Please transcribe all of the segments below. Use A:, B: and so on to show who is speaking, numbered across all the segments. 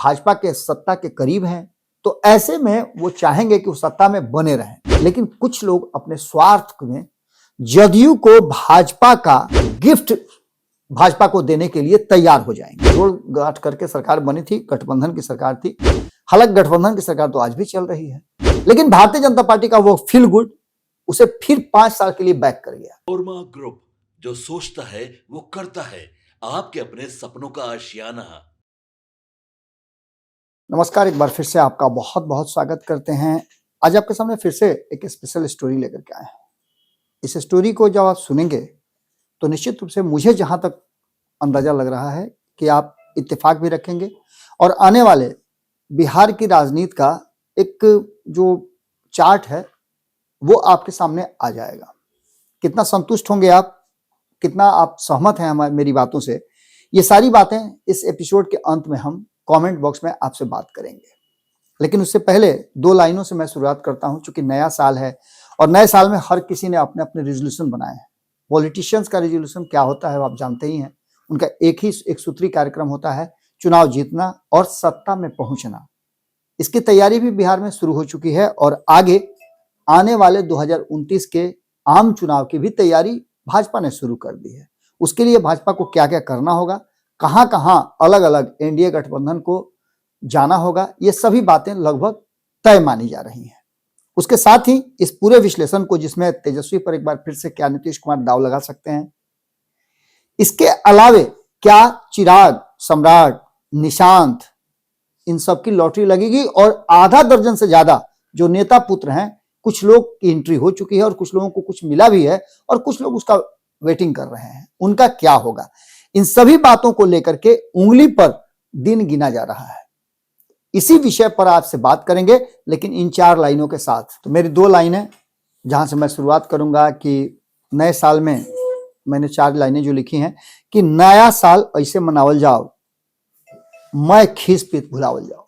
A: भाजपा के सत्ता के करीब हैं, तो ऐसे में वो चाहेंगे कि वो सत्ता में बने रहें। लेकिन कुछ लोग अपने स्वार्थ में जदयू को भाजपा का गिफ्ट भाजपा को देने के लिए तैयार हो जाएंगे। जोड़ गांठ करके सरकार बनी थी, गठबंधन की सरकार थी। हालांकि गठबंधन की सरकार तो आज भी चल रही है, लेकिन भारतीय जनता पार्टी का वो फील गुड उसे फिर 5 साल के लिए बैक कर गया।
B: ओरमा ग्रुप, जो सोचता है वो करता है, आपके अपने सपनों का आशियाना।
A: नमस्कार, एक बार फिर से आपका बहुत बहुत स्वागत करते हैं। आज आपके सामने फिर से एक स्पेशल स्टोरी लेकर के आए हैं। इस स्टोरी को जब आप सुनेंगे तो निश्चित रूप से मुझे जहां तक अंदाजा लग रहा है कि आप इत्तेफाक भी रखेंगे और आने वाले बिहार की राजनीति का एक जो चार्ट है वो आपके सामने आ जाएगा। कितना संतुष्ट होंगे आप, कितना आप सहमत हैं मेरी बातों से, ये सारी बातें इस एपिसोड के अंत में हम कमेंट बॉक्स में आपसे बात करेंगे। लेकिन उससे पहले 2 लाइनों से मैं शुरुआत करता हूं। चूंकि नया साल है और नए साल में हर किसी ने अपने अपने रेजोल्यूशन बनाए हैं। पॉलिटिशियंस का रेजोल्यूशन क्या होता है आप जानते ही हैं। उनका एक सूत्री कार्यक्रम होता है, चुनाव जीतना और सत्ता में पहुंचना। इसकी तैयारी भी बिहार में शुरू हो चुकी है और आगे आने वाले 2029 के आम चुनाव की भी तैयारी भाजपा ने शुरू कर दी है। उसके लिए भाजपा को क्या क्या करना होगा, कहां कहां अलग अलग एनडीए गठबंधन को जाना होगा, ये सभी बातें लगभग तय मानी जा रही हैं। उसके साथ ही इस पूरे विश्लेषण को, जिसमें तेजस्वी पर एक बार फिर से क्या नीतीश कुमार दाव लगा सकते हैं, इसके अलावे क्या चिराग, सम्राट, निशांत, इन सब की लॉटरी लगेगी और आधा दर्जन से ज्यादा जो नेता पुत्र हैं, कुछ लोग की एंट्री हो चुकी है और कुछ लोगों को कुछ मिला भी है और कुछ लोग उसका वेटिंग कर रहे हैं, उनका क्या होगा। इन सभी बातों को लेकर के उंगली पर दिन गिना जा रहा है। इसी विषय पर आपसे बात करेंगे, लेकिन इन 4 लाइनों के साथ। तो मेरी 2 लाइनें जहां से मैं शुरुआत करूंगा कि नए साल में मैंने 4 लाइनें जो लिखी हैं कि नया साल ऐसे मनावल जाओ मैं खीस पीत भुलावल जाओ।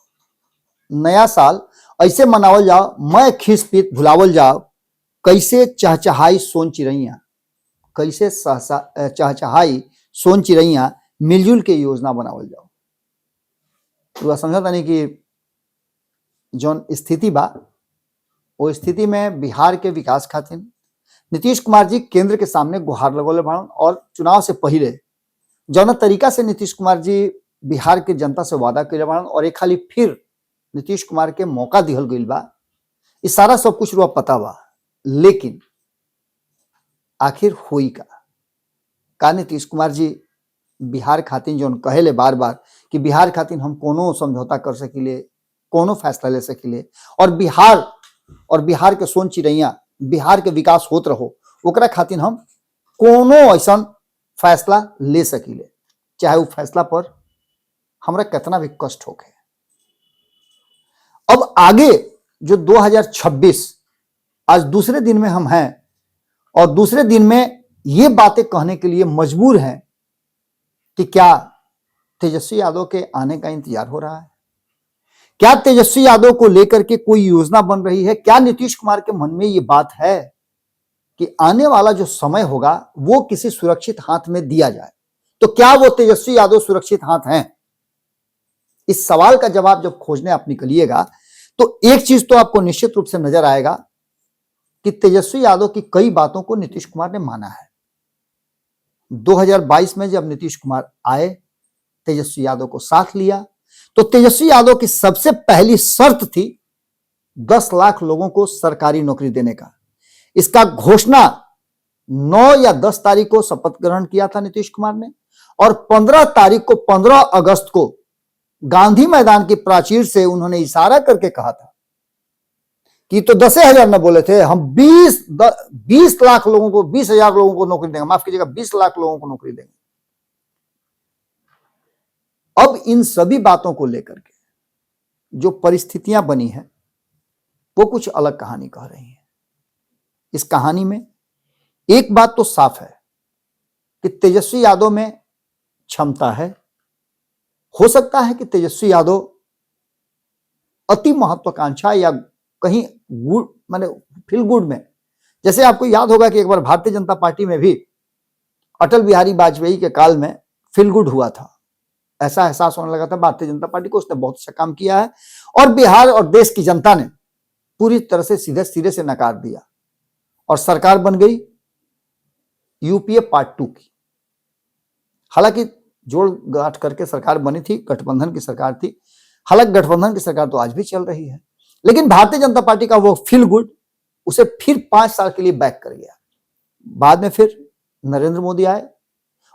A: नया साल ऐसे मनावल जाओ मैं खीस पीत भुलावल जाओ। कैसे चहचहाई सोन चिड़ैया, कैसे चहचहाई सोन चिड़ैया, मिलजुल के योजना बनावल जाओ। तो समझा था नहीं कि जौन स्थिति बा, वो स्थिति में बिहार के विकास खातिर नीतीश कुमार जी केंद्र के सामने गुहार लगौले बाड़न और चुनाव से पहले जौन तरीका से नीतीश कुमार जी बिहार के जनता से वादा कैले बाड़न और एक खाली फिर नीतीश कुमार के मौका दिहल गइल बा, इस सारा सब कुछ रुआ पता बा। लेकिन आखिर होई का नीतीश कुमार जी बिहार खातिर जौन कहेले बार बार कि बिहार खातिर हम कोनो समझौता कर सकिले, कोनो फैसला ले सकिले और बिहार के सोन चिड़ैया, बिहार के विकास होत रहो, ओकरा खातिर हम कोनो ऐसा फैसला ले सकिले, चाहे वो फैसला पर हमरा कितना भी कष्ट होके। अब आगे जो 2026 आज दूसरे दिन में हम हैं और दूसरे दिन में ये बातें कहने के लिए मजबूर हैं कि क्या तेजस्वी यादव के आने का इंतजार हो रहा है, क्या तेजस्वी यादव को लेकर के कोई योजना बन रही है, क्या नीतीश कुमार के मन में ये बात है कि आने वाला जो समय होगा वो किसी सुरक्षित हाथ में दिया जाए। तो क्या वो तेजस्वी यादव सुरक्षित हाथ हैं? इस सवाल का जवाब जब खोजने आप निकलिएगा तो एक चीज तो आपको निश्चित रूप से नजर आएगा कि तेजस्वी यादव की कई बातों को नीतीश कुमार ने माना है। 2022 में जब नीतीश कुमार आए, तेजस्वी यादव को साथ लिया, तो तेजस्वी यादव की सबसे पहली शर्त थी 10 लाख लोगों को सरकारी नौकरी देने का। इसका घोषणा 9 या 10 तारीख को शपथ ग्रहण किया था नीतीश कुमार ने और 15 तारीख को, 15 अगस्त को गांधी मैदान की प्राचीर से उन्होंने इशारा करके कहा था कि तो 10,000 न बोले थे, हम 20 लाख लोगों को, 20,000 लोगों को नौकरी देंगे, माफ कीजिएगा 20 लाख लोगों को नौकरी देंगे। अब इन सभी बातों को लेकर के जो परिस्थितियां बनी है वो कुछ अलग कहानी कह रही है। इस कहानी में एक बात तो साफ है कि तेजस्वी यादव में क्षमता है। हो सकता है कि तेजस्वी यादव अति महत्वाकांक्षा या कहीं गुड, माने फील गुड में, जैसे आपको याद होगा कि एक बार भारतीय जनता पार्टी में भी अटल बिहारी वाजपेयी के काल में फील गुड हुआ था, ऐसा एहसास होने लगा था भारतीय जनता पार्टी को, उसने बहुत अच्छा काम किया है और बिहार और देश की जनता ने पूरी तरह से सीधे सिरे से नकार दिया और सरकार बन गई यूपीए पार्ट 2 की। हालांकि जोड़ गांठ करके सरकार बनी थी, गठबंधन की सरकार थी। हालांकि गठबंधन की सरकार तो आज भी चल रही है, लेकिन भारतीय जनता पार्टी का वो फील गुड उसे फिर 5 साल के लिए बैक कर गया। बाद में फिर नरेंद्र मोदी आए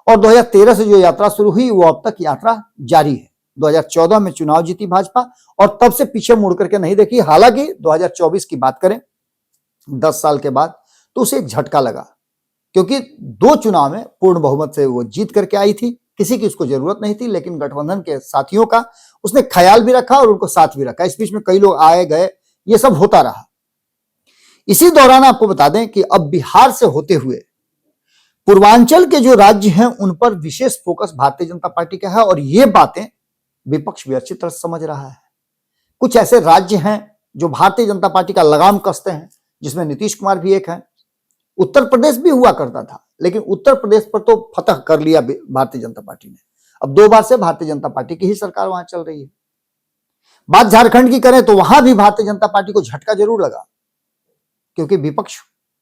A: और 2013 से जो यात्रा शुरू हुई वो अब तक यात्रा जारी है। 2014 में चुनाव जीती भाजपा और तब से पीछे मुड़ करके नहीं देखी। हालांकि 2024 की बात करें 10 साल के बाद तो उसे एक झटका लगा, क्योंकि 2 चुनाव में पूर्ण बहुमत से वो जीत करके आई थी। किसी की उसको जरूरत नहीं थी, लेकिन गठबंधन के साथियों का उसने ख्याल भी रखा और उनको साथ भी रखा। इस बीच में कई लोग आए गए, ये सब होता रहा। इसी दौरान आपको बता दें कि अब बिहार से होते हुए पूर्वांचल के जो राज्य हैं उन पर विशेष फोकस भारतीय जनता पार्टी का है और ये बातें विपक्ष भी अच्छी तरह समझ रहा है। कुछ ऐसे राज्य हैं जो भारतीय जनता पार्टी का लगाम कसते हैं, जिसमें नीतीश कुमार भी एक है। उत्तर प्रदेश भी हुआ करता था, लेकिन उत्तर प्रदेश पर तो फतह कर लिया भारतीय जनता पार्टी ने। अब 2 बार से भारतीय जनता पार्टी की ही सरकार वहां चल रही है। बात झारखंड की करें तो वहां भी भारतीय जनता पार्टी को झटका जरूर लगा, क्योंकि विपक्ष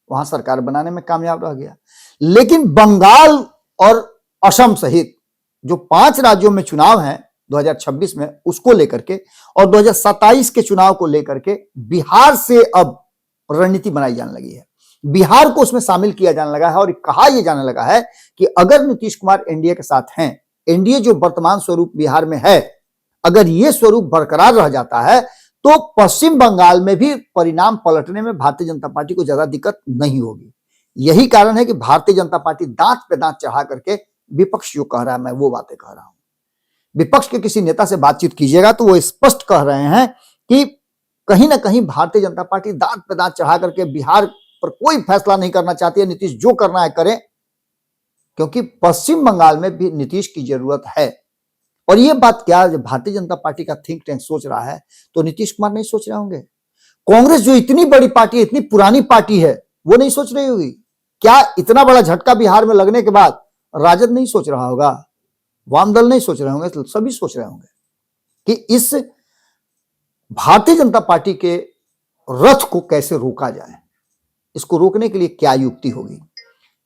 A: वहां सरकार बनाने में कामयाब रह गया। लेकिन बंगाल और असम सहित जो 5 राज्यों में चुनाव हैं 2026 में, उसको लेकर के और 2027 के चुनाव को लेकर के बिहार से अब रणनीति बनाई जाने लगी है। बिहार को उसमें शामिल किया जाने लगा है और कहा यह जाने लगा है कि अगर नीतीश कुमार एनडीए के साथ हैं, एनडीए जो वर्तमान स्वरूप बिहार में है, अगर यह स्वरूप बरकरार रह जाता है तो पश्चिम बंगाल में भी परिणाम पलटने में भारतीय जनता पार्टी को ज्यादा दिक्कत नहीं होगी। यही कारण है कि भारतीय जनता पार्टी दांत पे दांत चढ़ा करके विपक्ष जो कह रहा है, मैं वो बातें कह रहा हूं। विपक्ष के किसी नेता से बातचीत कीजिएगा तो वो स्पष्ट कह रहे हैं कि कहीं ना कहीं भारतीय जनता पार्टी दांत पे दांत चढ़ा करके बिहार पर कोई फैसला नहीं करना चाहती है। नीतीश जो करना है करे, क्योंकि पश्चिम बंगाल में भी नीतीश की जरूरत है। और ये बात क्या जब भारतीय जनता पार्टी का थिंक टैंक सोच रहा है तो नीतीश कुमार नहीं सोच रहे होंगे? कांग्रेस जो इतनी बड़ी पार्टी है, इतनी पुरानी पार्टी है, वो नहीं सोच रही होगी? क्या इतना बड़ा झटका बिहार में लगने के बाद राजद नहीं सोच रहा होगा? वाम दल नहीं सोच रहे होंगे? सभी सोच रहे होंगे कि इस भारतीय जनता पार्टी के रथ को कैसे रोका जाए, इसको रोकने के लिए क्या युक्ति होगी।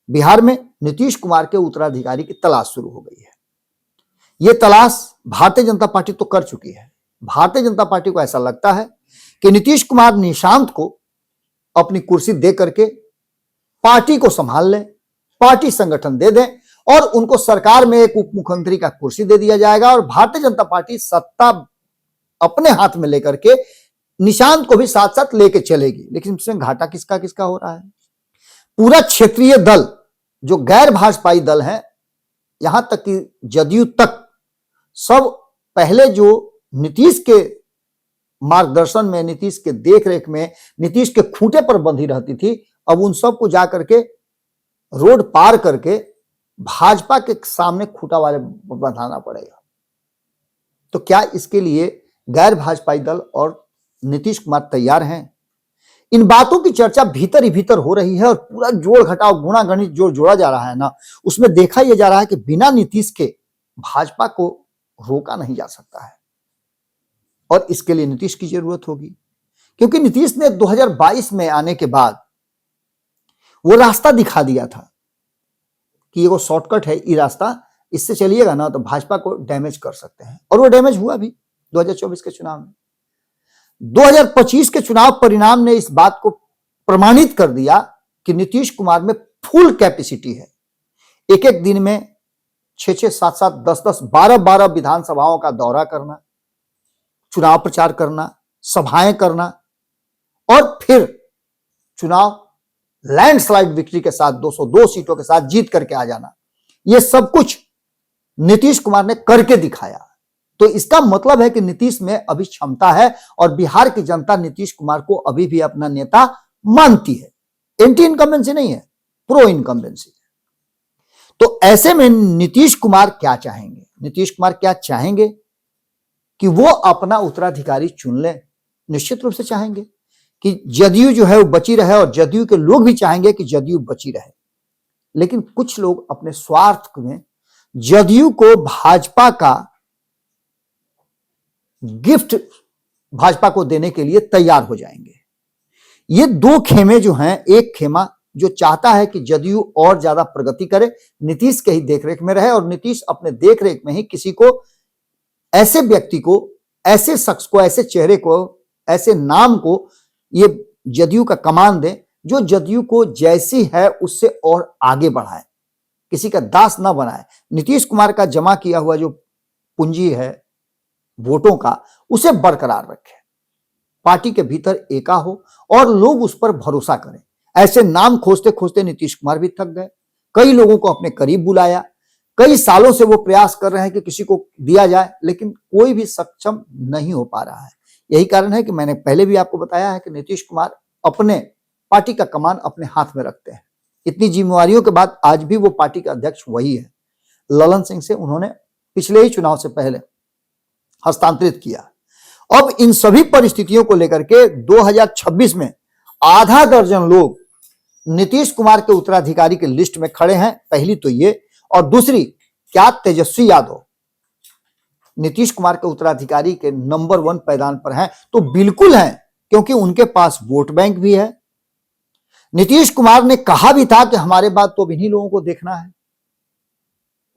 A: बिहार में नीतीश कुमार के उत्तराधिकारी की तलाश शुरू हो गई है। यह तलाश भारतीय जनता पार्टी तो कर चुकी है। भारतीय जनता पार्टी को ऐसा लगता है कि नीतीश कुमार निशांत को अपनी कुर्सी दे करके पार्टी को संभाल लें, पार्टी संगठन दे दें और उनको सरकार में एक उप मुख्यमंत्री का कुर्सी दे दिया जाएगा और भारतीय जनता पार्टी सत्ता अपने हाथ में लेकर के निशांत को भी साथ साथ लेके चलेगी। लेकिन इसमें घाटा किसका किसका हो रहा है? पूरा क्षेत्रीय दल जो गैर भाजपाई दल है, यहां तक कि जदयू तक, सब पहले जो नीतीश के मार्गदर्शन में, नीतीश के देखरेख में, नीतीश के खूंटे पर बंधी रहती थी, अब उन सबको जाकर के रोड पार करके भाजपा के सामने खूंटा वाले बंधाना पड़ेगा। तो क्या इसके लिए गैर भाजपाई दल और नीतीश कुमार तैयार हैं? इन बातों की चर्चा भीतर ही भीतर हो रही है और पूरा जोड़ घटाव गुणा गणित जो जोड़ा जा रहा है ना, उसमें देखा यह जा रहा है कि बिना नीतीश के भाजपा को रोका नहीं जा सकता है और इसके लिए नीतीश की जरूरत होगी। क्योंकि नीतीश ने 2022 में आने के बाद वो रास्ता दिखा दिया था कि ये वो शॉर्टकट है, ये रास्ता, इससे चलिएगा ना तो भाजपा को डैमेज कर सकते हैं। और वो डैमेज हुआ भी 2024 के चुनाव में। 2025 के चुनाव परिणाम ने इस बात को प्रमाणित कर दिया कि नीतीश कुमार में फुल कैपेसिटी है। एक एक दिन में 6-6, 7-7, 10-10, 12-12 विधानसभाओं का दौरा करना, चुनाव प्रचार करना, सभाएं करना और फिर चुनाव लैंडस्लाइड विक्ट्री के साथ 202 सीटों के साथ जीत करके आ जाना। यह सब कुछ नीतीश कुमार ने करके दिखाया। तो इसका मतलब है कि नीतीश में अभी क्षमता है और बिहार की जनता नीतीश कुमार को अभी भी अपना नेता मानती है। एंटी इनकम्बेंसी नहीं है, प्रो इनकम्बेंसी। तो ऐसे में नीतीश कुमार क्या चाहेंगे? नीतीश कुमार क्या चाहेंगे कि वो अपना उत्तराधिकारी चुन ले। निश्चित रूप से चाहेंगे कि जदयू जो है वो बची रहे और जदयू के लोग भी चाहेंगे कि जदयू बची रहे। लेकिन कुछ लोग अपने स्वार्थ में जदयू को भाजपा का गिफ्ट भाजपा को देने के लिए तैयार हो जाएंगे। ये दो खेमे जो हैं, एक खेमा जो चाहता है कि जदयू और ज्यादा प्रगति करे, नीतीश के ही देखरेख में रहे और नीतीश अपने देखरेख में ही किसी को, ऐसे व्यक्ति को, ऐसे शख्स को, ऐसे चेहरे को, ऐसे नाम को ये जदयू का कमान दे जो जदयू को जैसी है उससे और आगे बढ़ाए, किसी का दास ना बनाए। नीतीश कुमार का जमा किया हुआ जो पूंजी है वोटों का, उसे बरकरार रखे, पार्टी के भीतर एका हो और लोग उस पर भरोसा करें। ऐसे नाम खोजते खोजते नीतीश कुमार भी थक गए, कई लोगों को अपने करीब बुलाया, कई सालों से वो प्रयास कर रहे हैं कि किसी को दिया जाए, लेकिन कोई भी सक्षम नहीं हो पा रहा है। यही कारण है कि मैंने पहले भी आपको बताया है कि नीतीश कुमार अपने पार्टी का कमान अपने हाथ में रखते हैं। इतनी जिम्मेवारियों के बाद आज भी वो पार्टी का अध्यक्ष वही है। ललन सिंह से उन्होंने पिछले ही चुनाव से पहले हस्तांतरित किया। अब इन सभी परिस्थितियों को लेकर के 2026 में आधा दर्जन लोग नीतीश कुमार के उत्तराधिकारी के लिस्ट में खड़े हैं। पहली तो ये, और दूसरी, क्या तेजस्वी यादव नीतीश कुमार के उत्तराधिकारी के नंबर 1 पैदान पर हैं? तो बिल्कुल हैं, क्योंकि उनके पास वोट बैंक भी है। नीतीश कुमार ने कहा भी था कि हमारे बाद तो इन्हीं लोगों को देखना है।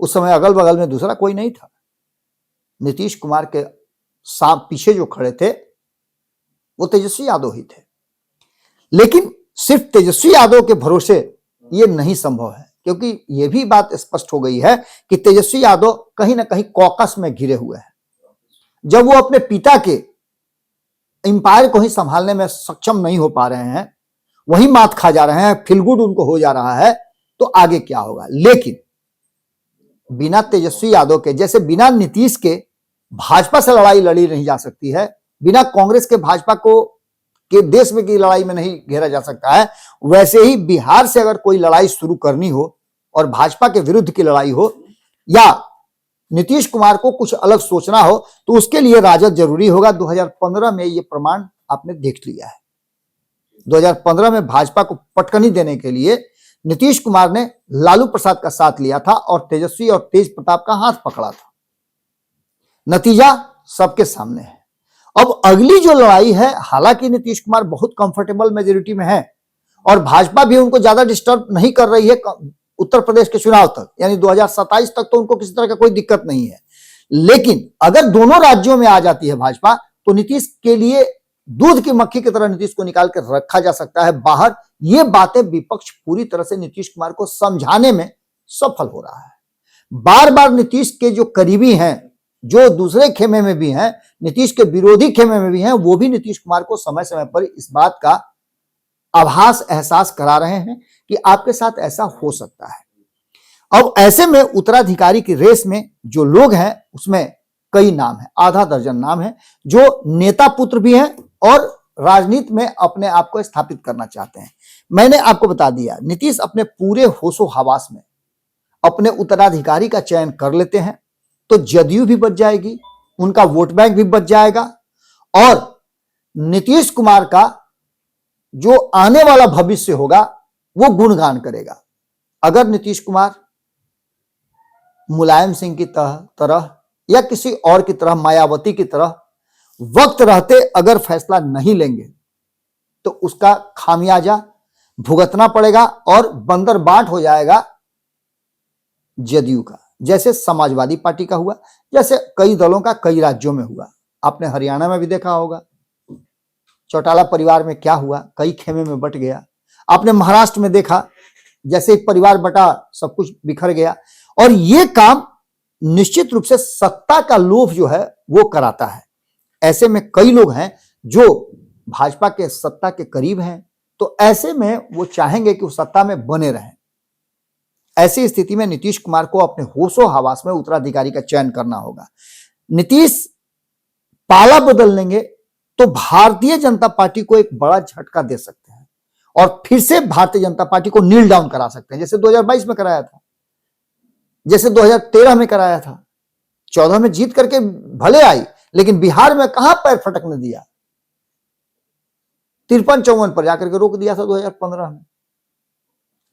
A: उस समय अगल बगल में दूसरा कोई नहीं था। नीतीश कुमार के पीछे जो खड़े थे वो तेजस्वी यादव ही थे। लेकिन सिर्फ तेजस्वी यादव के भरोसे ये नहीं संभव है, क्योंकि ये भी बात स्पष्ट हो गई है कि तेजस्वी यादव कहीं ना कहीं कॉकस में घिरे हुए हैं। जब वो अपने पिता के एम्पायर को ही संभालने में सक्षम नहीं हो पा रहे हैं, वही मात खा जा रहे हैं, फील गुड उनको हो जा रहा है, तो आगे क्या होगा। लेकिन बिना तेजस्वी यादव के, जैसे बिना नीतीश के भाजपा से लड़ाई लड़ी नहीं जा सकती है, बिना कांग्रेस के भाजपा को के देश में की लड़ाई में नहीं घेरा जा सकता है, वैसे ही बिहार से अगर कोई लड़ाई शुरू करनी हो और भाजपा के विरुद्ध की लड़ाई हो, या नीतीश कुमार को कुछ अलग सोचना हो, तो उसके लिए राजद जरूरी होगा। 2015 में ये प्रमाण आपने देख लिया है। 2015 में भाजपा को पटकनी देने के लिए नीतीश कुमार ने लालू प्रसाद का साथ लिया था और तेजस्वी और तेज प्रताप का हाथ पकड़ा था। नतीजा सबके सामने है। अब अगली जो लड़ाई है, हालांकि नीतीश कुमार बहुत कंफर्टेबल मेजोरिटी में है और भाजपा भी उनको ज्यादा डिस्टर्ब नहीं कर रही है उत्तर प्रदेश के चुनाव तक, यानी 2027 तक तो उनको किसी तरह का कोई दिक्कत नहीं है। लेकिन अगर दोनों राज्यों में आ जाती है भाजपा, तो नीतीश के लिए दूध की मक्खी की तरह नीतीश को निकाल कर रखा जा सकता है बाहर। ये बातें विपक्ष पूरी तरह से नीतीश कुमार को समझाने में सफल हो रहा है। बार बार नीतीश के जो करीबी हैं, जो दूसरे खेमे में भी हैं, नीतीश के विरोधी खेमे में भी हैं, वो भी नीतीश कुमार को समय समय पर इस बात का आभास, एहसास करा रहे हैं कि आपके साथ ऐसा हो सकता है। अब ऐसे में उत्तराधिकारी की रेस में जो लोग हैं, उसमें कई नाम है, आधा दर्जन नाम है, जो नेता पुत्र भी हैं और राजनीति में अपने आप को स्थापित करना चाहते हैं। मैंने आपको बता दिया, नीतीश अपने पूरे होशो हवास में अपने उत्तराधिकारी का चयन कर लेते हैं, तो जदयू भी बच जाएगी, उनका वोट बैंक भी बच जाएगा और नीतीश कुमार का जो आने वाला भविष्य होगा वो गुणगान करेगा। अगर नीतीश कुमार मुलायम सिंह की तरह या किसी और की तरह, मायावती की तरह वक्त रहते अगर फैसला नहीं लेंगे, तो उसका खामियाजा भुगतना पड़ेगा और बंदरबाट हो जाएगा जदयू का, जैसे समाजवादी पार्टी का हुआ, जैसे कई दलों का कई राज्यों में हुआ। आपने हरियाणा में भी देखा होगा चौटाला परिवार में क्या हुआ, कई खेमे में बट गया। आपने महाराष्ट्र में देखा, जैसे एक परिवार बटा सब कुछ बिखर गया। और ये काम निश्चित रूप से सत्ता का लोभ जो है वो कराता है। ऐसे में कई लोग हैं जो भाजपा के सत्ता के करीब हैं, तो ऐसे में वो चाहेंगे कि वो सत्ता में बने रहें। ऐसी स्थिति में नीतीश कुमार को अपने होशो हवास में उत्तराधिकारी का चयन करना होगा। नीतीश पाला बदल लेंगे तो भारतीय जनता पार्टी को एक बड़ा झटका दे सकते हैं और फिर से भारतीय जनता पार्टी को नील डाउन करा सकते हैं, जैसे 2022 में कराया था, जैसे 2013 में कराया था। 14 में जीत करके भले आई, लेकिन बिहार में कहां पैर फटकने दिया, 53-54 पर जाकर के रोक दिया था 2015 में।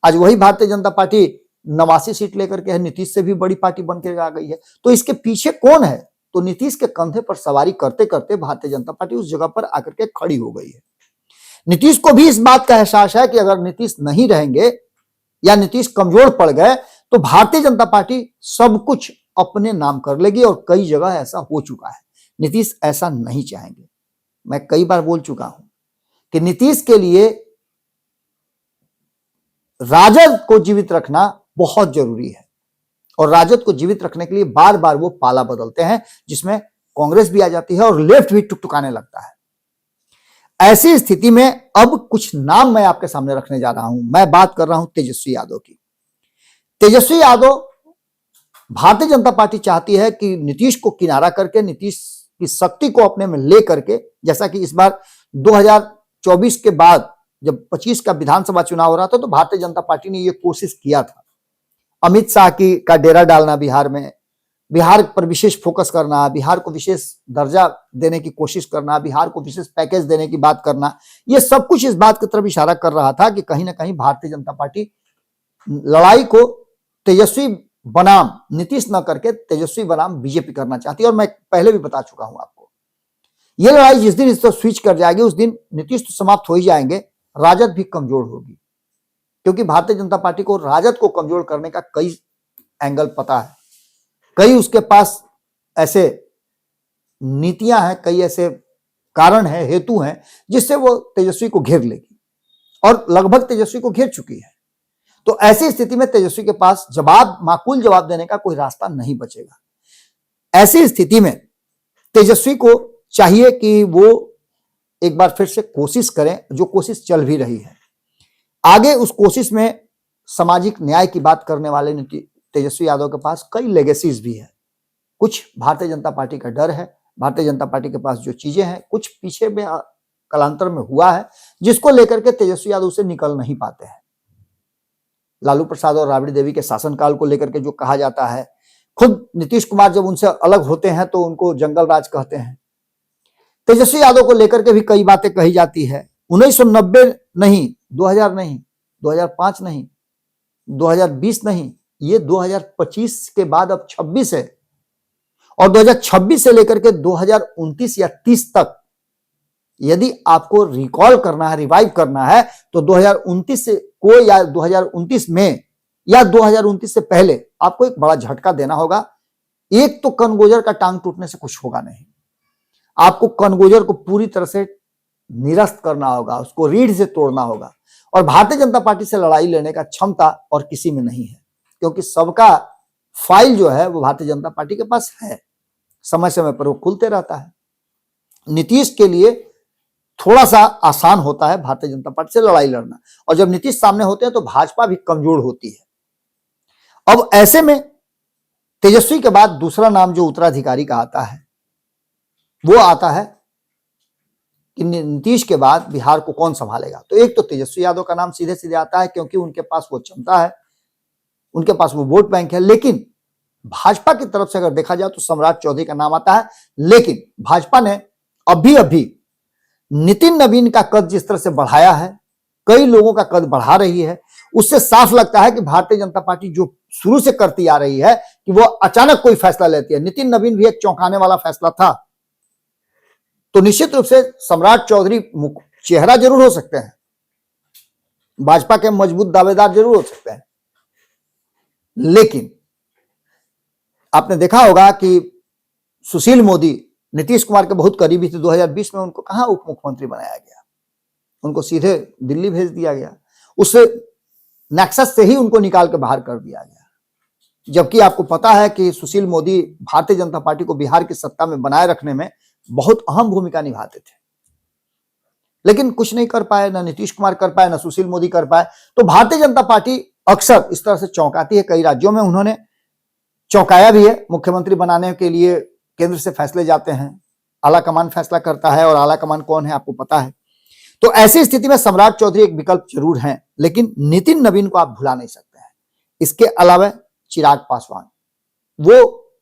A: आज वही भारतीय जनता पार्टी 89 सीट लेकर के है, नीतीश से भी बड़ी पार्टी बन के आ गई है। तो इसके पीछे कौन है? तो नीतीश के कंधे पर सवारी करते करते भारतीय जनता पार्टी उस जगह पर आकर के खड़ी हो गई है। नीतीश को भी इस बात का एहसास है कि अगर नीतीश नहीं रहेंगे या नीतीश कमजोर पड़ गए तो भारतीय जनता पार्टी सब कुछ अपने नाम कर लेगी, और कई जगह ऐसा हो चुका है। नीतीश ऐसा नहीं चाहेंगे। मैं कई बार बोल चुका हूं कि नीतीश के लिए राजद को जीवित रखना बहुत जरूरी है, और राजद को जीवित रखने के लिए बार बार वो पाला बदलते हैं, जिसमें कांग्रेस भी आ जाती है और लेफ्ट भी टुकटुकाने लगता है। ऐसी स्थिति में अब कुछ नाम मैं आपके सामने रखने जा रहा हूं। मैं बात कर रहा हूं तेजस्वी यादव की। तेजस्वी यादव, भारतीय जनता पार्टी चाहती है कि नीतीश को किनारा करके, नीतीश की शक्ति को अपने में ले करके, जैसा कि इस बार 2024 के बाद जब 25 का विधानसभा चुनाव हो रहा था तो भारतीय जनता पार्टी ने यह कोशिश किया था, अमित शाह का डेरा डालना बिहार में, बिहार पर विशेष फोकस करना, बिहार को विशेष दर्जा देने की कोशिश करना, बिहार को विशेष पैकेज देने की बात करना, यह सब कुछ इस बात की तरफ इशारा कर रहा था कि कहीं ना कहीं भारतीय जनता पार्टी लड़ाई को तेजस्वी बनाम नीतीश न करके तेजस्वी बनाम बीजेपी करना चाहती है। और मैं पहले भी बता चुका हूं आपको, यह लड़ाई जिस दिन इस तरह स्विच कर जाएगी उस दिन नीतीश तो समाप्त हो ही जाएंगे, राजद भी कमजोर होगी, क्योंकि भारतीय जनता पार्टी को राजद को कमजोर करने का कई एंगल पता है, कई उसके पास ऐसे नीतियां हैं, कई ऐसे कारण हैं, हेतु हैं, जिससे वो तेजस्वी को घेर लेगी, और लगभग तेजस्वी को घेर चुकी है। तो ऐसी स्थिति में तेजस्वी के पास माकूल जवाब देने का कोई रास्ता नहीं बचेगा। ऐसी स्थिति में तेजस्वी को चाहिए कि वो एक बार फिर से कोशिश करें, जो कोशिश चल भी रही है। आगे उस कोशिश में सामाजिक न्याय की बात करने वाले तेजस्वी यादव के पास कई लेगेसीज भी है। कुछ भारतीय जनता पार्टी का डर है, भारतीय जनता पार्टी के पास जो चीजें हैं, कुछ पीछे में कालांतर में हुआ है, जिसको लेकर के तेजस्वी यादव से निकल नहीं पाते हैं। लालू प्रसाद और राबड़ी देवी के शासनकाल को लेकर के जो कहा जाता है, खुद नीतीश कुमार जब उनसे अलग होते हैं तो उनको जंगल राज कहते हैं। तेजस्वी यादव को लेकर के भी कई बातें कही जाती है। 1990 नहीं, 2000 नहीं, 2005 नहीं, 2020 नहीं, ये 2025 के बाद अब 26 है, और 2026 से लेकर के 2029 या 30 तक यदि आपको रिकॉल करना है, रिवाइव करना है, तो 2029 से को या 2029 में या 2029 से पहले आपको एक बड़ा झटका देना होगा। एक तो कनगोजर का टांग टूटने से कुछ होगा नहीं, आपको कनगोजर को पूरी तरह से निरस्त करना होगा, उसको रीढ़ से तोड़ना होगा। और भारतीय जनता पार्टी से लड़ाई लेने का क्षमता और किसी में नहीं है, क्योंकि सबका फाइल जो है वो भारतीय जनता पार्टी के पास है, समय समय पर वो खुलते रहता है। नीतीश के लिए थोड़ा सा आसान होता है भारतीय जनता पार्टी से लड़ाई लड़ना, और जब नीतीश सामने होते हैं तो भाजपा भी कमजोर होती है। अब ऐसे में तेजस्वी के बाद दूसरा नाम जो उत्तराधिकारी का आता है वो आता है कि नीतीश के बाद बिहार को कौन संभालेगा। तो एक तो तेजस्वी यादव का नाम सीधे सीधे आता है, क्योंकि उनके पास वो क्षमता है, उनके पास वो वोट बैंक है। लेकिन भाजपा की तरफ से अगर देखा जाए तो सम्राट चौधरी का नाम आता है। लेकिन भाजपा ने अभी नितिन नवीन का कद जिस तरह से बढ़ाया है, कई लोगों का कद बढ़ा रही है, उससे साफ लगता है कि भारतीय जनता पार्टी जो शुरू से करती आ रही है कि वो अचानक कोई फैसला लेती है। नितिन नवीन भी एक चौंकाने वाला फैसला था। तो निश्चित रूप से सम्राट चौधरी चेहरा जरूर हो सकते हैं, भाजपा के मजबूत दावेदार जरूर हो सकते हैं, लेकिन आपने देखा होगा कि सुशील मोदी नीतीश कुमार के बहुत करीबी थे। 2020 में उनको कहां उप मुख्यमंत्री बनाया गया, उनको सीधे दिल्ली भेज दिया गया, उससे नेक्सस से ही उनको निकाल के बाहर कर दिया गया। जबकि आपको पता है कि सुशील मोदी भारतीय जनता पार्टी को बिहार की सत्ता में बनाए रखने में बहुत अहम भूमिका निभाते थे, लेकिन कुछ नहीं कर पाए, ना नीतीश कुमार कर पाए, ना सुशील मोदी कर पाए। तो भारतीय जनता पार्टी अक्सर इस तरह से चौंकाती है। कई राज्यों में उन्होंने चौंकाया भी है। मुख्यमंत्री बनाने के लिए केंद्र से फैसले जाते हैं, आला कमान फैसला करता है, और आला कमान कौन है आपको पता है। तो ऐसी स्थिति में सम्राट चौधरी एक विकल्प जरूर हैं, लेकिन नितिन नवीन को आप भुला नहीं सकते हैं। इसके अलावा चिराग पासवान, वो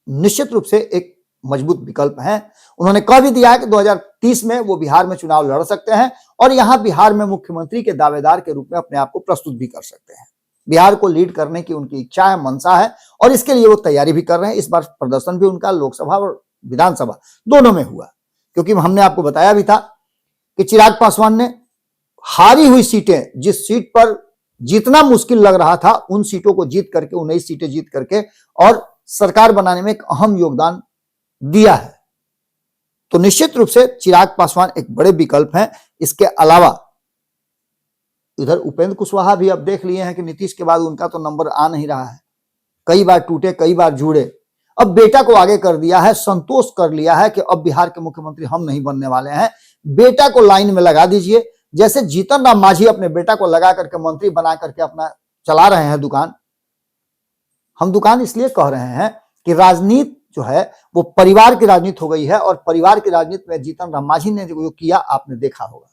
A: निश्चित रूप से एक मजबूत विकल्प हैं। उन्होंने कह भी दिया है कि 2030 में वो बिहार में चुनाव लड़ सकते हैं, और यहां बिहार में मुख्यमंत्री के दावेदार के रूप में अपने आप को प्रस्तुत भी कर सकते हैं। बिहार को लीड करने की उनकी इच्छा है, मंशा है और इसके लिए वो तैयारी भी कर रहे हैं। इस बार प्रदर्शन भी उनका लोकसभा और विधानसभा दोनों में हुआ, क्योंकि हमने आपको बताया भी था कि चिराग पासवान ने हारी हुई सीटें, जिस सीट पर जीतना मुश्किल लग रहा था, उन सीटों को जीत करके 19 सीटें जीत करके और सरकार बनाने में एक अहम योगदान दिया है। तो निश्चित रूप से चिराग पासवान एक बड़े विकल्प हैं। इसके अलावा इधर उपेंद्र कुशवाहा भी अब देख लिए हैं कि नीतीश के बाद उनका तो नंबर आ नहीं रहा है, कई बार टूटे कई बार जुड़े। अब बेटा को आगे कर दिया है, संतोष कर लिया है कि अब बिहार के मुख्यमंत्री हम नहीं बनने वाले हैं, बेटा को लाइन में लगा दीजिए। जैसे जीतन राम मांझी अपने बेटा को लगा करके मंत्री बना करके अपना चला रहे हैं दुकान। हम दुकान इसलिए कह रहे हैं कि राजनीति जो है वो परिवार की राजनीति हो गई है और परिवार की राजनीति में जीतन राम मांझी ने जो किया आपने देखा होगा।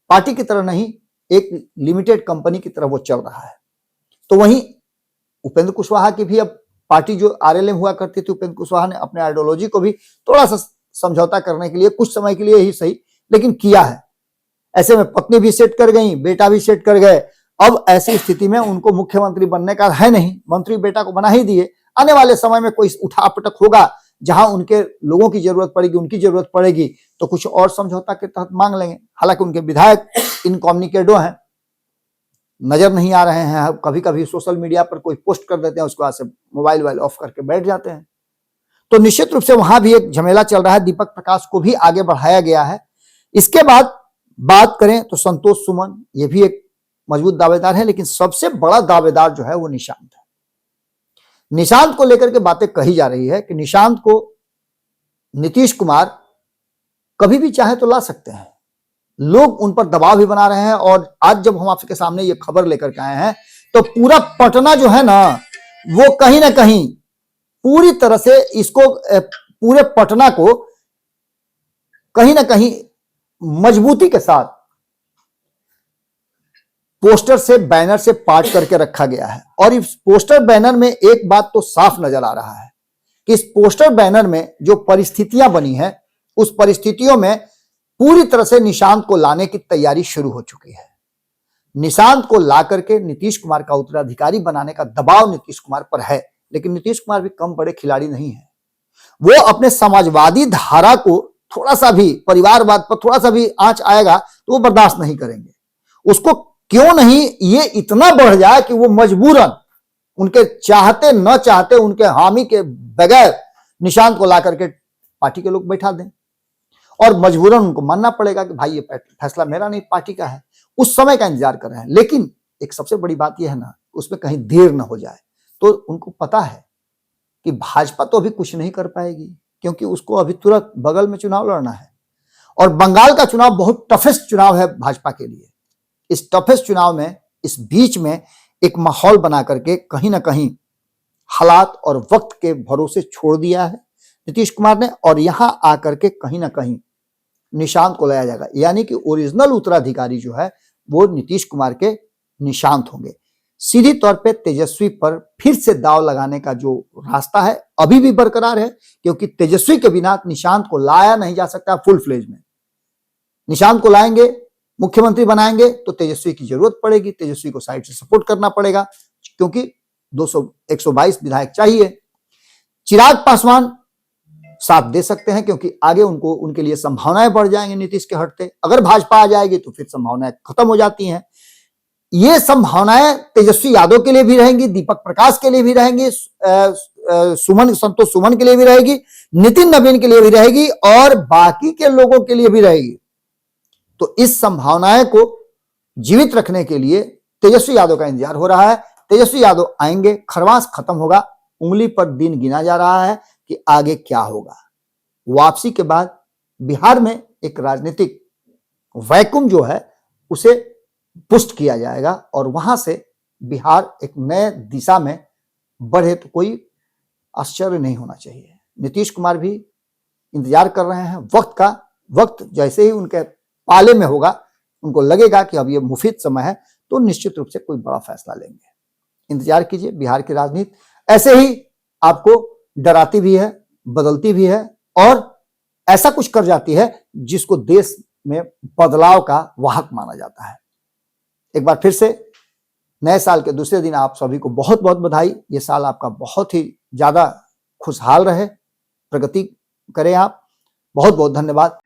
A: पार्टी की तरह नहीं, एक लिमिटेड कंपनी की तरह वो चल रहा है। तो वहीं उपेंद्र कुशवाहा की भी अब पार्टी जो आरएलएम हुआ करती थी, उपेंद्र कुशवाहा ने अपने आइडियोलॉजी को भी थोड़ा सा समझौता करने के लिए कुछ समय के लिए ही सही लेकिन किया है। ऐसे में पत्नी भी सेट कर गई, बेटा भी सेट कर गए। अब ऐसी स्थिति में उनको मुख्यमंत्री बनने का है नहीं, मंत्री बेटा को बना ही दिए। आने वाले समय में कोई उठापटक होगा, जहां उनके लोगों की जरूरत पड़ेगी, उनकी जरूरत पड़ेगी तो कुछ और समझौता के तहत मांग लेंगे। हालांकि उनके विधायक इनकॉम्युनिकेडो हैं, नजर नहीं आ रहे हैं। कभी कभी सोशल मीडिया पर कोई पोस्ट कर देते हैं, उसके बाद से मोबाइल ऑफ करके बैठ जाते हैं। तो निश्चित रूप से वहां भी एक झमेला चल रहा है। दीपक प्रकाश को भी आगे बढ़ाया गया है। इसके बाद बात करें तो संतोष सुमन, ये भी एक मजबूत दावेदार है, लेकिन सबसे बड़ा दावेदार जो है वो निशांत है। निशांत को लेकर के बातें कही जा रही है कि निशांत को नीतीश कुमार कभी भी चाहे तो ला सकते हैं। लोग उन पर दबाव भी बना रहे हैं और आज जब हम आपके सामने ये खबर लेकर के आए हैं तो पूरा पटना जो है ना वो कहीं ना कहीं पूरी तरह से इसको, पूरे पटना को कहीं ना कहीं मजबूती के साथ पोस्टर से, बैनर से पाट करके रखा गया है। और इस पोस्टर बैनर में एक बात तो साफ नजर आ रहा है कि इस पोस्टर बैनर में जो परिस्थितियां बनी हैं, उस परिस्थितियों में पूरी तरह से निशांत को लाने की तैयारी शुरू हो चुकी है। निशांत को ला करके नीतीश कुमार का उत्तराधिकारी बनाने का दबाव नीतीश कुमार पर है, लेकिन नीतीश कुमार भी कम बड़े खिलाड़ी नहीं है। वो अपने समाजवादी धारा को थोड़ा सा भी, परिवारवाद पर थोड़ा सा भी आंच आएगा तो वो बर्दाश्त नहीं करेंगे। उसको क्यों नहीं ये इतना बढ़ जाए कि वो मजबूरन, उनके चाहते न चाहते, उनके हामी के बगैर निशांत को ला करके पार्टी के लोग बैठा दें और मजबूरन उनको मानना पड़ेगा कि भाई ये फैसला मेरा नहीं, पार्टी का है। उस समय का इंतजार कर रहे हैं। लेकिन एक सबसे बड़ी बात यह है ना, उसमें कहीं देर ना हो जाए। तो उनको पता है कि भाजपा तो अभी कुछ नहीं कर पाएगी, क्योंकि उसको अभी तुरंत बगल में चुनाव लड़ना है और बंगाल का चुनाव बहुत टफेस्ट चुनाव है भाजपा के लिए। इस टफेस्ट चुनाव में, इस बीच में एक माहौल बना करके कहीं ना कहीं हालात और वक्त के भरोसे छोड़ दिया है नीतीश कुमार ने, और यहां आकर के कहीं ना कहीं निशांत को लाया जाएगा। यानी कि ओरिजिनल उत्तराधिकारी जो है वो नीतीश कुमार के निशांत होंगे। सीधी तौर पे तेजस्वी पर फिर से दाव लगाने का जो रास्ता है अभी भी बरकरार है, क्योंकि तेजस्वी के बिना निशांत को लाया नहीं जा सकता फुल फ्लेज में। निशांत को लाएंगे, मुख्यमंत्री बनाएंगे तो तेजस्वी की जरूरत पड़ेगी, तेजस्वी को साइड से सपोर्ट करना पड़ेगा, क्योंकि 122 विधायक चाहिए। चिराग पासवान साथ दे सकते हैं, क्योंकि आगे उनको, उनके लिए संभावनाएं बढ़ जाएंगे नीतीश के हटते। अगर भाजपा आ जाएगी तो फिर संभावनाएं खत्म हो जाती हैं। ये संभावनाएं तेजस्वी यादव के लिए भी रहेंगी, दीपक प्रकाश के लिए भी रहेंगी, संतोष सुमन के लिए भी रहेगी, नितिन नवीन के लिए भी रहेगी और बाकी के लोगों के लिए भी रहेगी। तो इस संभावनाएं को जीवित रखने के लिए तेजस्वी यादव का इंतजार हो रहा है। तेजस्वी यादव आएंगे, खरवास खत्म होगा, उंगली पर दिन गिना जा रहा है कि आगे क्या होगा। वापसी के बाद बिहार में एक राजनीतिक वैक्यूम जो है उसे पुष्ट किया जाएगा और वहां से बिहार एक नए दिशा में बढ़े तो कोई आश्चर्य नहीं होना चाहिए। नीतीश कुमार भी इंतजार कर रहे हैं वक्त का। वक्त जैसे ही उनके पाले में होगा, उनको लगेगा कि अब ये मुफीद समय है, तो निश्चित रूप से कोई बड़ा फैसला लेंगे। इंतजार कीजिए। बिहार की राजनीति ऐसे ही आपको डराती भी है, बदलती भी है और ऐसा कुछ कर जाती है जिसको देश में बदलाव का वाहक माना जाता है। एक बार फिर से नए साल के दूसरे दिन आप सभी को बहुत बहुत बधाई। ये साल आपका बहुत ही ज्यादा खुशहाल रहे, प्रगति करें आप। बहुत बहुत धन्यवाद।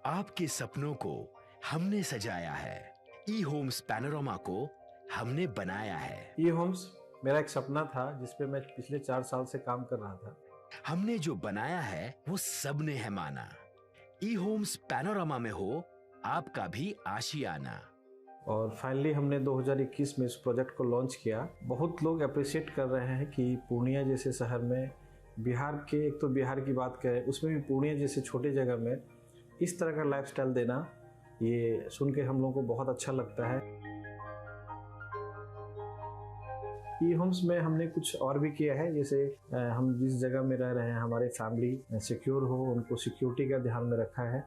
C: आपके सपनों को हमने सजाया है, ई होम्स पैनोरामा को हमने बनाया है।
D: ई होम्स मेरा एक सपना था जिस पे मैं पिछले 4 साल से काम कर रहा था।
C: हमने जो बनाया है वो सबने है माना। ई होम्स पैनोरामा में हो आपका भी आशियाना।
D: और फाइनली हमने 2021 में इस प्रोजेक्ट को लॉन्च किया। बहुत लोग अप्रिशिएट कर रहे हैं कि पूर्णिया जैसे शहर में, बिहार के, एक तो बिहार की बात करें उसमें भी पूर्णिया जैसे छोटे जगह में इस तरह का लाइफस्टाइल देना, ये सुन के हम लोगों को बहुत अच्छा लगता है। ई होम्स में हमने कुछ और भी किया है, जैसे हम जिस जगह में रह रहे हैं हमारे फैमिली सिक्योर हो, उनको सिक्योरिटी का ध्यान में रखा है।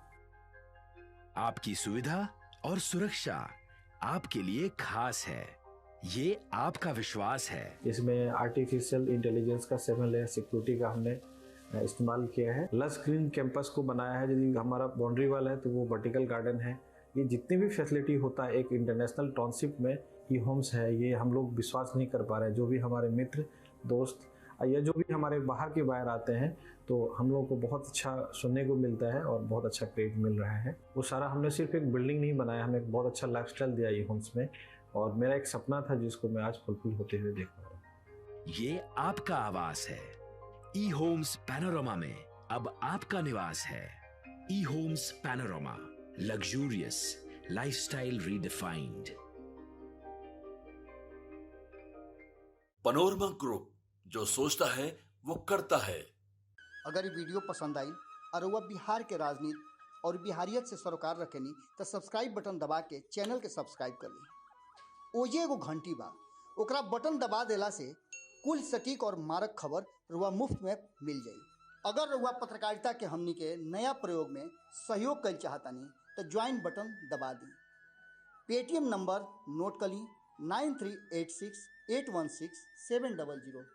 C: आपकी सुविधा और सुरक्षा आपके लिए खास है, ये आपका विश्वास है।
D: इसमें आर्टिफिशियल इंटेलिजेंस का 7 लेयर सिक्योरिटी का हमने इस्तेमाल किया है। लस ग्रीन कैंपस को बनाया है। यदि हमारा बाउंड्री वाल है तो वो वर्टिकल गार्डन है। ये जितनी भी फैसिलिटी होता है एक इंटरनेशनल टाउनशिप में, ई होम्स है, ये हम लोग विश्वास नहीं कर पा रहे हैं। जो भी हमारे मित्र दोस्त या जो भी हमारे बाहर के बाहर आते हैं तो हम लोगों को बहुत अच्छा सुनने को मिलता है और बहुत अच्छा क्रेडिट मिल रहा है। वो सारा हमने सिर्फ एक बिल्डिंग नहीं बनाया, हमें एक बहुत अच्छा लाइफस्टाइल दिया ई होम्स में, और मेरा एक सपना था जिसको मैं आज फुलफिल होते हुए देख रहा हूँ।
C: ये आपका आवास है। ई होम्स पैनोरामा में अब आपका निवास है। E Homes Panorama, luxurious lifestyle redefined.
B: Panorama Group, जो सोचता है वो करता है।
A: अगर ये वीडियो पसंद आई और वह बिहार के राजनीति और बिहारियत से सरोकार रखेनी तो सब्सक्राइब बटन दबा के चैनल के सब्सक्राइब कर ली। ओजे एगो घंटी बा, ओकरा बटन दबा देला से कुल सटीक और मारक खबर रुआ मुफ्त में मिल जाई। अगर रुआ पत्रकारिता के हमनी के नया प्रयोग में सहयोग कर चाहतानी तो ज्वाइन बटन दबा दी। पेटीएम नंबर नोट कर ली 9386 816 700।